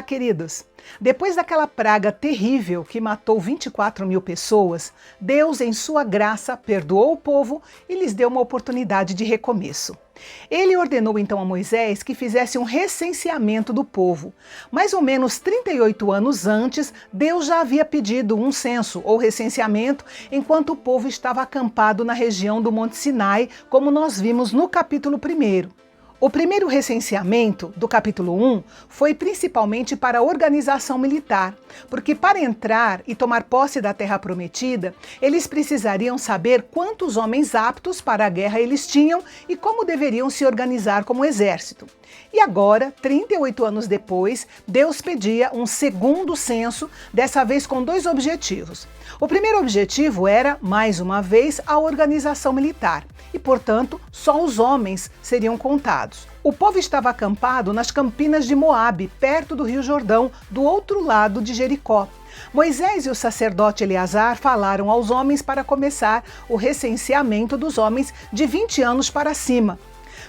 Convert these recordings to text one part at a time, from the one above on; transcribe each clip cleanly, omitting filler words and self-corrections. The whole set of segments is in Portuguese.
Olá, queridos! Depois daquela praga terrível que matou 24 mil pessoas, Deus, em sua graça, perdoou o povo e lhes deu uma oportunidade de recomeço. Ele ordenou então a Moisés que fizesse um recenseamento do povo. Mais ou menos 38 anos antes, Deus já havia pedido um censo ou recenseamento enquanto o povo estava acampado na região do Monte Sinai, como nós vimos no capítulo 1. O primeiro recenseamento, do capítulo 1, foi principalmente para a organização militar, porque para entrar e tomar posse da terra prometida, eles precisariam saber quantos homens aptos para a guerra eles tinham e como deveriam se organizar como exército. E agora, 38 anos depois, Deus pedia um segundo censo, dessa vez com dois objetivos. O primeiro objetivo era, mais uma vez, a organização militar, e, portanto, só os homens seriam contados. O povo estava acampado nas campinas de Moabe, perto do Rio Jordão, do outro lado de Jericó. Moisés e o sacerdote Eleazar falaram aos homens para começar o recenseamento dos homens de 20 anos para cima.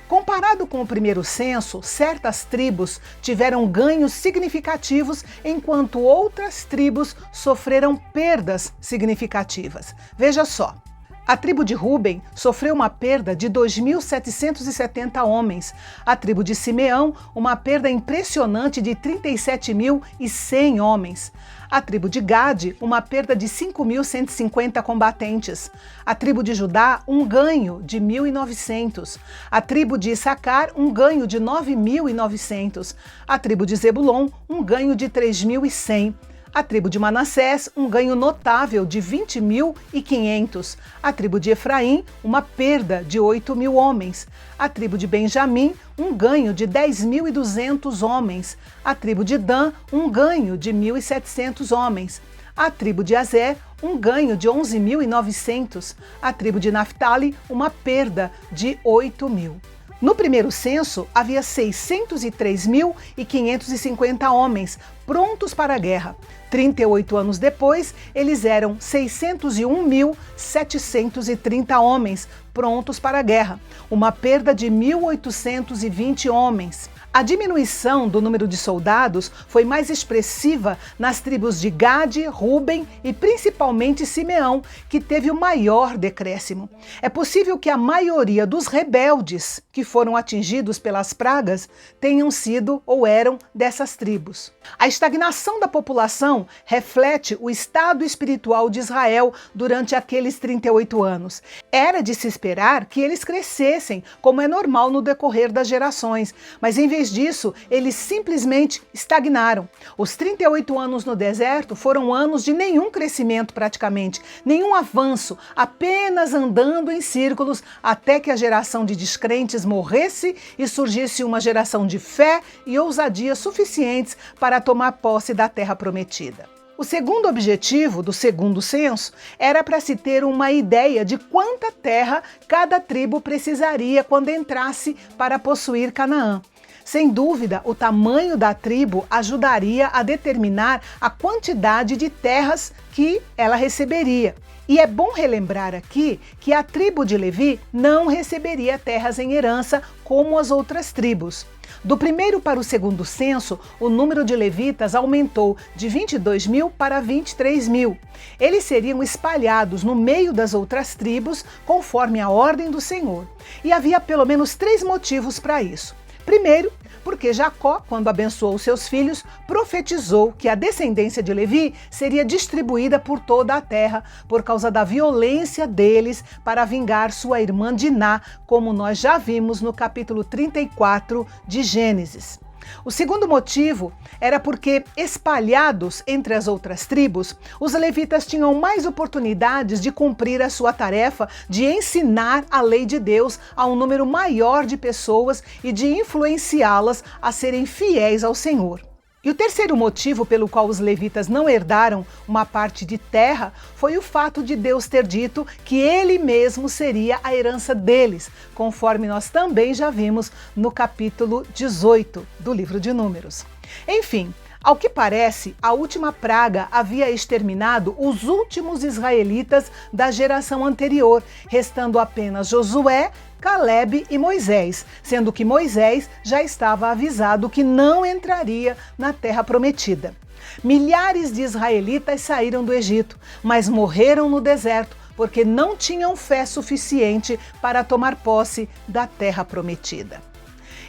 Comparado com o primeiro censo, certas tribos tiveram ganhos significativos, enquanto outras tribos sofreram perdas significativas. Veja só. A tribo de Ruben sofreu uma perda de 2.770 homens. A tribo de Simeão, uma perda impressionante de 37.100 homens. A tribo de Gade, uma perda de 5.150 combatentes. A tribo de Judá, um ganho de 1.900. A tribo de Issacar, um ganho de 9.900. A tribo de Zebulon, um ganho de 3.100. A tribo de Manassés, um ganho notável de 20.500. A tribo de Efraim, uma perda de 8.000 homens. A tribo de Benjamim, um ganho de 10.200 homens. A tribo de Dan, um ganho de 1.700 homens. A tribo de Azer, um ganho de 11.900. A tribo de Naphtali, uma perda de 8.000. No primeiro censo, havia 603.550 homens prontos para a guerra. 38 anos depois, eles eram 601.730 homens prontos para a guerra, uma perda de 1.820 homens. A diminuição do número de soldados foi mais expressiva nas tribos de Gade, Ruben e principalmente Simeão, que teve o maior decréscimo. É possível que a maioria dos rebeldes que foram atingidos pelas pragas tenham sido ou eram dessas tribos. A estagnação da população reflete o estado espiritual de Israel durante aqueles 38 anos. Era de se esperar que eles crescessem, como é normal no decorrer das gerações, mas em vez disso, eles simplesmente estagnaram. Os 38 anos no deserto foram anos de nenhum crescimento praticamente, nenhum avanço, apenas andando em círculos até que a geração de descrentes morresse e surgisse uma geração de fé e ousadia suficientes para tomar posse da terra prometida. O segundo objetivo do segundo censo era para se ter uma ideia de quanta terra cada tribo precisaria quando entrasse para possuir Canaã. Sem dúvida, o tamanho da tribo ajudaria a determinar a quantidade de terras que ela receberia. E é bom relembrar aqui que a tribo de Levi não receberia terras em herança como as outras tribos. Do primeiro para o segundo censo, o número de levitas aumentou de 22.000 para 23.000. Eles seriam espalhados no meio das outras tribos, conforme a ordem do Senhor. E havia pelo menos 3 motivos para isso. Primeiro, porque Jacó, quando abençoou seus filhos, profetizou que a descendência de Levi seria distribuída por toda a terra por causa da violência deles para vingar sua irmã Diná, como nós já vimos no capítulo 34 de Gênesis. O segundo motivo era porque, espalhados entre as outras tribos, os levitas tinham mais oportunidades de cumprir a sua tarefa de ensinar a lei de Deus a um número maior de pessoas e de influenciá-las a serem fiéis ao Senhor. E o terceiro motivo pelo qual os levitas não herdaram uma parte de terra foi o fato de Deus ter dito que ele mesmo seria a herança deles, conforme nós também já vimos no capítulo 18 do livro de Números. Enfim, Ao que parece, a última praga havia exterminado os últimos israelitas da geração anterior, restando apenas Josué, Calebe e Moisés, sendo que Moisés já estava avisado que não entraria na terra prometida. Milhares de israelitas saíram do Egito, mas morreram no deserto porque não tinham fé suficiente para tomar posse da terra prometida.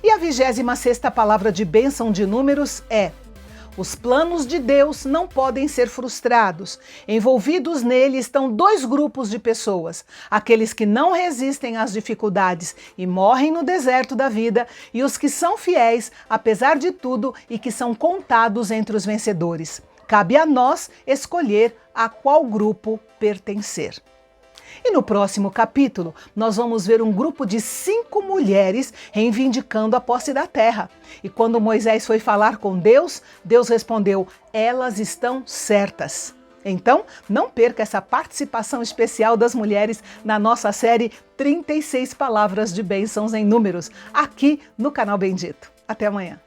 E a 26ª palavra de bênção de Números é: os planos de Deus não podem ser frustrados. Envolvidos nele estão dois grupos de pessoas: aqueles que não resistem às dificuldades e morrem no deserto da vida, e os que são fiéis, apesar de tudo, e que são contados entre os vencedores. Cabe a nós escolher a qual grupo pertencer. E no próximo capítulo, nós vamos ver um grupo de 5 mulheres reivindicando a posse da terra. E quando Moisés foi falar com Deus, Deus respondeu: elas estão certas. Então, não perca essa participação especial das mulheres na nossa série 36 Palavras de Bênçãos em Números, aqui no canal Bendito. Até amanhã.